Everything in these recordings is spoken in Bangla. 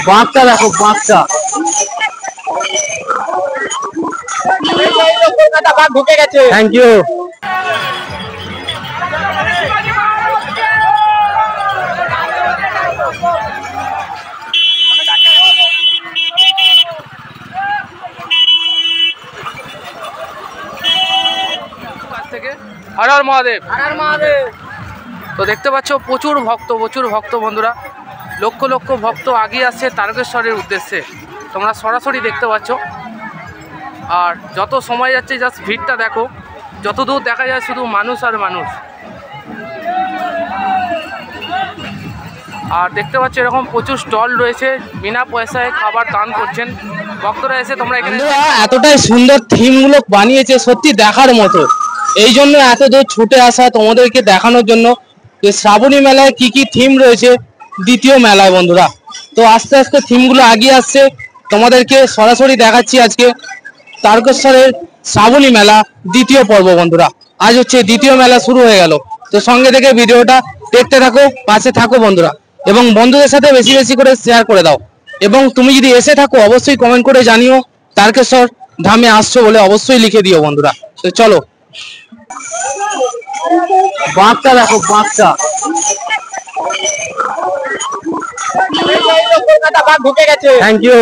বাঘটা দেখো, বাঘটা কলকাতা বাঘ ঢুকে গেছে। Thank you. হর হর মহাদেব। হর হর মহাদেব। তো দেখতে পাচ্ছ প্রচুর ভক্ত বন্ধুরা, লক্ষ লক্ষ ভক্ত আগিয়ে আসছে তারকেশ্বরের উদ্দেশ্যে। তোমরা সরাসরি দেখতে পাচ্ছ। আর যত সময় যাচ্ছে জাস্ট ভিড়টা দেখো, যতদূর দেখা যায় শুধু মানুষ আর মানুষ। আর দেখতে পাচ্ছ এরকম প্রচুর স্টল রয়েছে, বিনা পয়সায় খাবার দান করছেন ভক্তরা এসে। তোমরা এখানে এতটাই সুন্দর থিম গুলো বানিয়েছে, সত্যি দেখার মতো। এই জন্য এত দূর ছুটে আসা তোমাদেরকে দেখানোর জন্য যে শ্রাবণী মেলায় কি কি থিম রয়েছে দ্বিতীয় মেলায় বন্ধুরা। তো আস্তে আস্তে থিমগুলো এগিয়ে আসছে, তোমাদেরকে সরাসরি দেখাচ্ছি আজকে তারকেশ্বরের শ্রাবণী মেলা দ্বিতীয় পর্ব বন্ধুরা। আজ হচ্ছে দ্বিতীয় মেলা শুরু হয়ে গেল। তো সঙ্গে থেকে ভিডিওটা দেখতে থাকো, পাশে থাকো বন্ধুরা, এবং বন্ধুদের সাথে বেশি বেশি করে শেয়ার করে দাও। এবং তুমি যদি এসে থাকো অবশ্যই কমেন্ট করে জানিও তারকেশ্বর ধামে আসছো বলে, অবশ্যই লিখে দিও বন্ধুরা। তো চলো, বাঘটা দেখো, বাঘটা কলকাতা বাঘ ঢুকে গেছে। Thank you.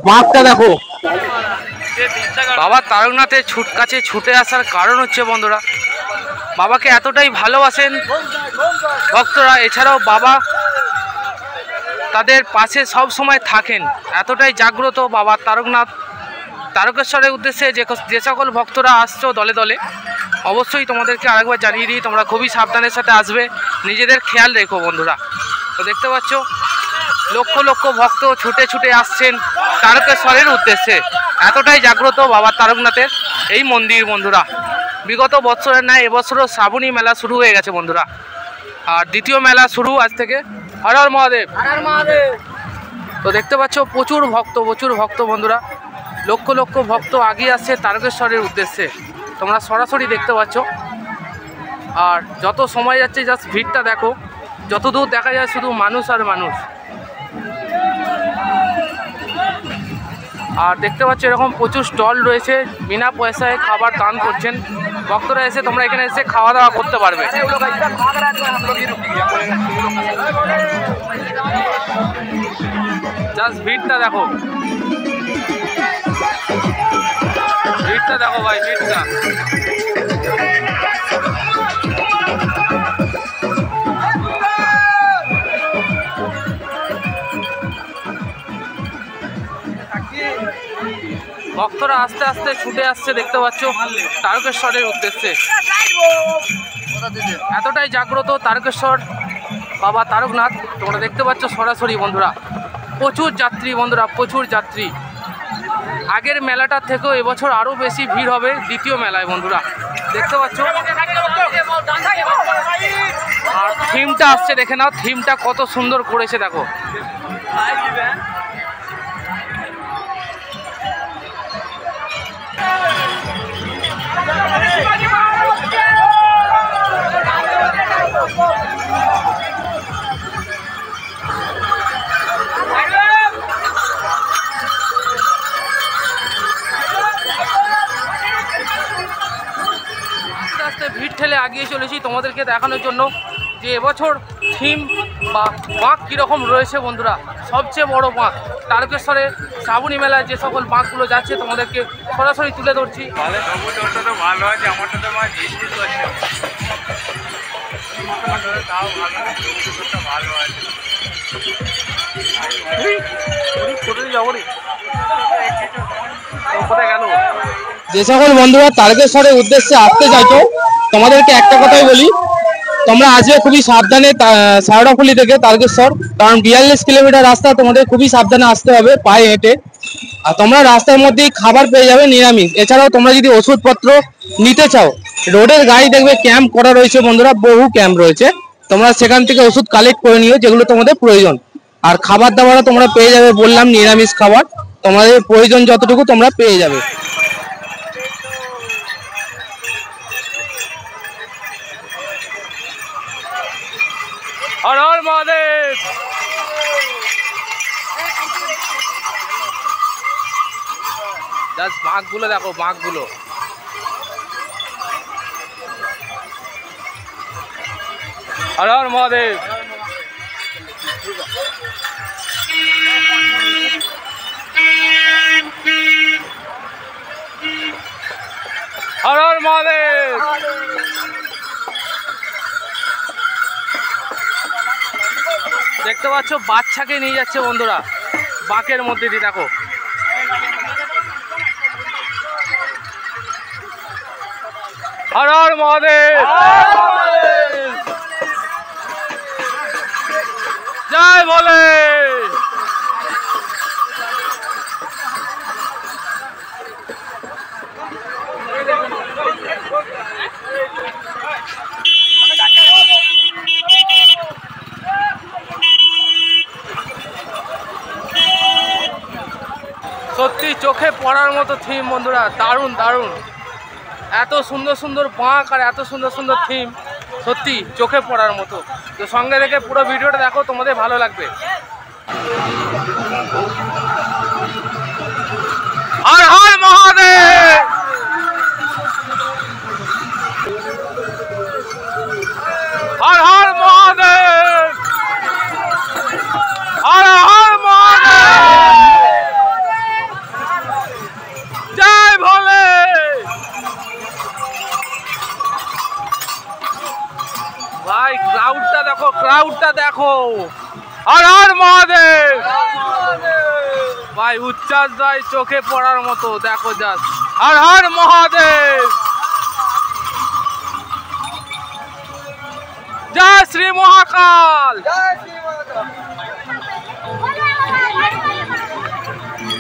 বাঘটা দেখো। বাবা তারকনাথের কাছে ছুটে আসার কারণ হচ্ছে বন্ধুরা, বাবাকে এতটাই ভালোবাসেন ভক্তরা। এছাড়াও বাবা তাদের পাশে সব সময় থাকেন, এতটাই জাগ্রত বাবা তারকনাথ। তারকেশ্বরের উদ্দেশ্যে যে সকল ভক্তরা আসছো দলে দলে, অবশ্যই তোমাদেরকে আরেকবার জানিয়ে দিই, তোমরা খুবই সাবধানের সাথে আসবে, নিজেদের খেয়াল রেখো বন্ধুরা। তো দেখতে পাচ্ছ লক্ষ লক্ষ ভক্ত ছুটে ছুটে আসছেন তারকেশ্বরের উদ্দেশ্যে, এতটাই জাগ্রত বাবা তারকনাথের এই মন্দির বন্ধুরা। বিগত বছরের ন্যায় এবছরও শ্রাবণী মেলা শুরু হয়ে গেছে বন্ধুরা। আর দ্বিতীয় মেলা শুরু আজ থেকে। হর হর মহাদেব। হর হর মহাদেব। তো দেখতে পাচ্ছ প্রচুর ভক্ত বন্ধুরা, লক্ষ লক্ষ ভক্ত আগিয়ে আসছে তারকেশ্বরের উদ্দেশ্যে। তোমরা সরাসরি দেখতে পাচ্ছ। আর যত সময় যাচ্ছে জাস্ট ভিড়টা দেখো, যতদূর দেখা যায় শুধু মানুষ আর মানুষ। আর দেখতে পাচ্ছ এরকম প্রচুর স্টল রয়েছে, বিনা পয়সায় খাবার দান করছেন ভক্তরা এসে। তোমরা এখানে এসে খাওয়া দাওয়া করতে পারবে। জাস্ট ভিড়টা দেখো, ভিড়টা দেখো ভাই, ভিড়টা। ভক্তরা আস্তে আস্তে ছুটে আসছে দেখতে পাচ্ছ তারকেশ্বরের উদ্দেশ্যে। এতটাই জাগ্রত তারকেশ্বর বাবা তারকনাথ, তোমরা দেখতে পাচ্ছ সরাসরি বন্ধুরা। প্রচুর যাত্রী বন্ধুরা, প্রচুর যাত্রী। আগের মেলাটার থেকেও এবছর আরও বেশি ভিড় হবে দ্বিতীয় মেলায় বন্ধুরা, দেখতে পাচ্ছ। আর থিমটা আসছে দেখে নাও, থিমটা কত সুন্দর করেছে দেখো। ভিড় ঠেলে আগিয়ে চলেছি তোমাদেরকে দেখানোর জন্য যে এবছর থিম বা বাঁক কীরকম রয়েছে বন্ধুরা। সবচেয়ে বড় বাঁক তারকেশ্বরে শ্রাবণী মেলায় যে সকল বাঁকগুলো যাচ্ছে তোমাদেরকে সরাসরি তুলে ধরছি। যে সকল বন্ধুরা তারকেশ্বরের উদ্দেশ্যে আসতে চাইছো তোমাদেরকে একটা কথাই বলি, তোমরা আসবে খুবই সাবধানে সারড়াফুলি থেকে তারকেশ্বর, কারণ 42 কিলোমিটার রাস্তা, তোমাদের খুবই সাবধানে আসতে হবে পায়ে হেঁটে। আর তোমরা রাস্তার মধ্যেই খাবার পেয়ে যাবে নিরামিষ। এছাড়াও তোমরা যদি ওষুধপত্র নিতে চাও, রোডের গাড়ি দেখবে ক্যাম্প করা রয়েছে বন্ধুরা, বহু ক্যাম্প রয়েছে, তোমরা সেখান থেকে ওষুধ কালেক্ট করে নিও যেগুলো তোমাদের প্রয়োজন। আর খাবার দাবারও তোমরা পেয়ে যাবে, বললাম নিরামিষ খাবার তোমাদের প্রয়োজন যতটুকু তোমরা পেয়ে যাবে। হর হর মহাদেব। জাস্ট বাঘগুলো দেখো, বাঘগুলো। হর হর মহাদেব। হর হর মহাদেব। দেখতে পাচ্ছ বাচ্চাকে নিয়ে যাচ্ছে বন্ধুরা বাঁকের মধ্যে দিয়ে, দেখো। হর হর মহাদেব। জয় ভোলে। সত্যি চোখে পড়ার মতো থিম বন্ধুরা, দারুণ দারুণ। এত সুন্দর সুন্দর বাঁক আর এত সুন্দর সুন্দর থিম, সত্যি চোখে পড়ার মতো। তো সঙ্গে দেখে পুরো ভিডিওটা দেখো, তোমাদের ভালো লাগবে। হর হর মহাদেব। হর হর মহাদেব। হর হর মহাদেব। জয় ভোলে। ভাই ক্রাউডটা দেখো, ক্রাউডটা দেখো। হর হর মহাদেব। ভাই উচ্চাস ভাই চোখে পড়ার মতো, দেখো জাস্ট। হর হর মহাদেব। জয় শ্রী মহাকাল।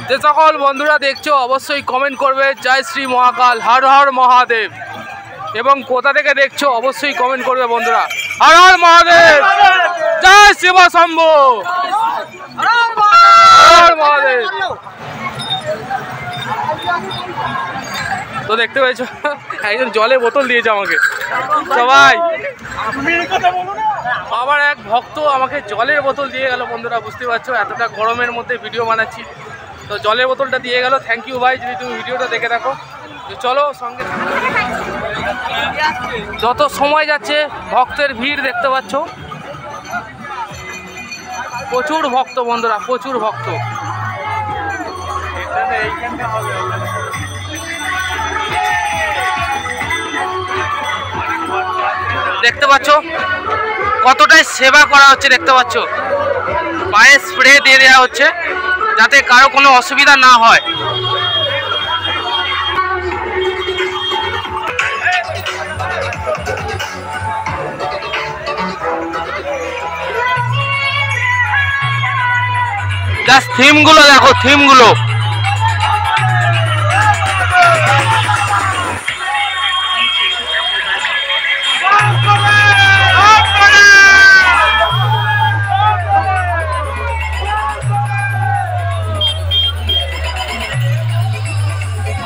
যে সকল বন্ধুরা দেখছো অবশ্যই কমেন্ট করবে জয় শ্রী মহাকাল, হর হর মহাদেব। এবং কোথা থেকে দেখছো অবশ্যই কমেন্ট করবে বন্ধুরা। হর হর মহাদেব। জয় শিব শম্ভু। হর হর মহাদেব। তো দেখতে পেয়েছো একজন জলে বোতল দিয়েছে আমাকে। সবাই আবার এক ভক্ত আমাকে জলের বোতল দিয়ে গেল বন্ধুরা, বুঝতে পারছো এতটা গরমের মধ্যে ভিডিও বানাচ্ছি, তো জলের বোতলটা দিয়ে গেল। থ্যাংক ইউ ভাই, যদি তুমি ভিডিওটা দেখে থাকো। তো চলো সঙ্গে। যত সময় যাচ্ছে ভক্তের ভিড় দেখতে পাচ্ছ, প্রচুর ভক্ত বন্ধুরা, প্রচুর ভক্ত। দেখতে পাচ্ছ কতটাই সেবা করা হচ্ছে, দেখতে পাচ্ছ পায়ে স্প্রে দিয়ে দেওয়া হচ্ছে যাতে কারো কোনো অসুবিধা না হয়। জাস্ট থিমগুলো দেখো, থিমগুলো।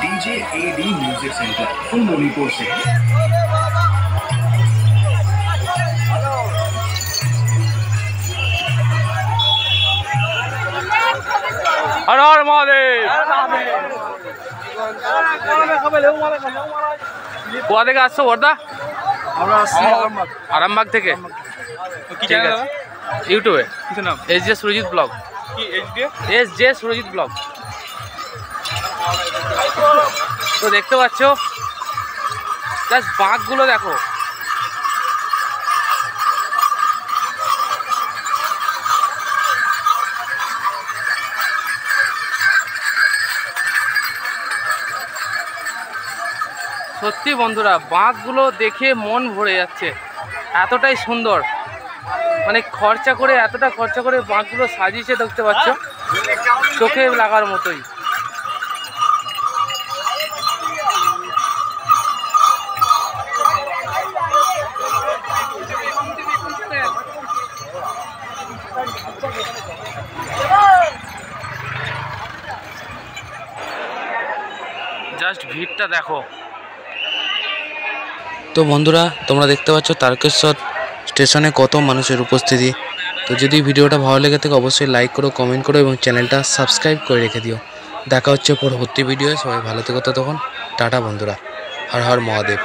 डीजे एडी म्यूजिक सेंटर फुल मणिपुर से। हर हर महादेव। কোথা থেকে আসছো বর্দা? আরামবাগ থেকে। ঠিক আছে, ইউটিউবে S J Surajit blog. S J Surajit blog. তো দেখতে পাচ্ছ জাস্ট বাঘগুলো দেখো। সত্যি বন্ধুরা বাঘগুলো দেখে মন ভরে যাচ্ছে, এতটাই সুন্দর। মানে খরচা করে, এতটা খরচা করে বাঘগুলো সাজিয়েছে দেখতে পাচ্ছ, চোখে লাগার মতোই। জাস্ট ভিড়টা দেখো। তো বন্ধুরা তোমরা দেখতে পাচ্ছ তারকেশ্বর স্টেশনে কত মানুষের উপস্থিতি। তো যদি ভিডিওটা ভালো লেগে থাকে অবশ্যই লাইক করো, কমেন্ট করো এবং চ্যানেলটা সাবস্ক্রাইব করে রেখে দিও। দেখা হচ্ছে পরবর্তী ভিডিও। সবাই ভালো থেকো, ততক্ষণ টাটা বন্ধুরা। হর হর মহাদেব।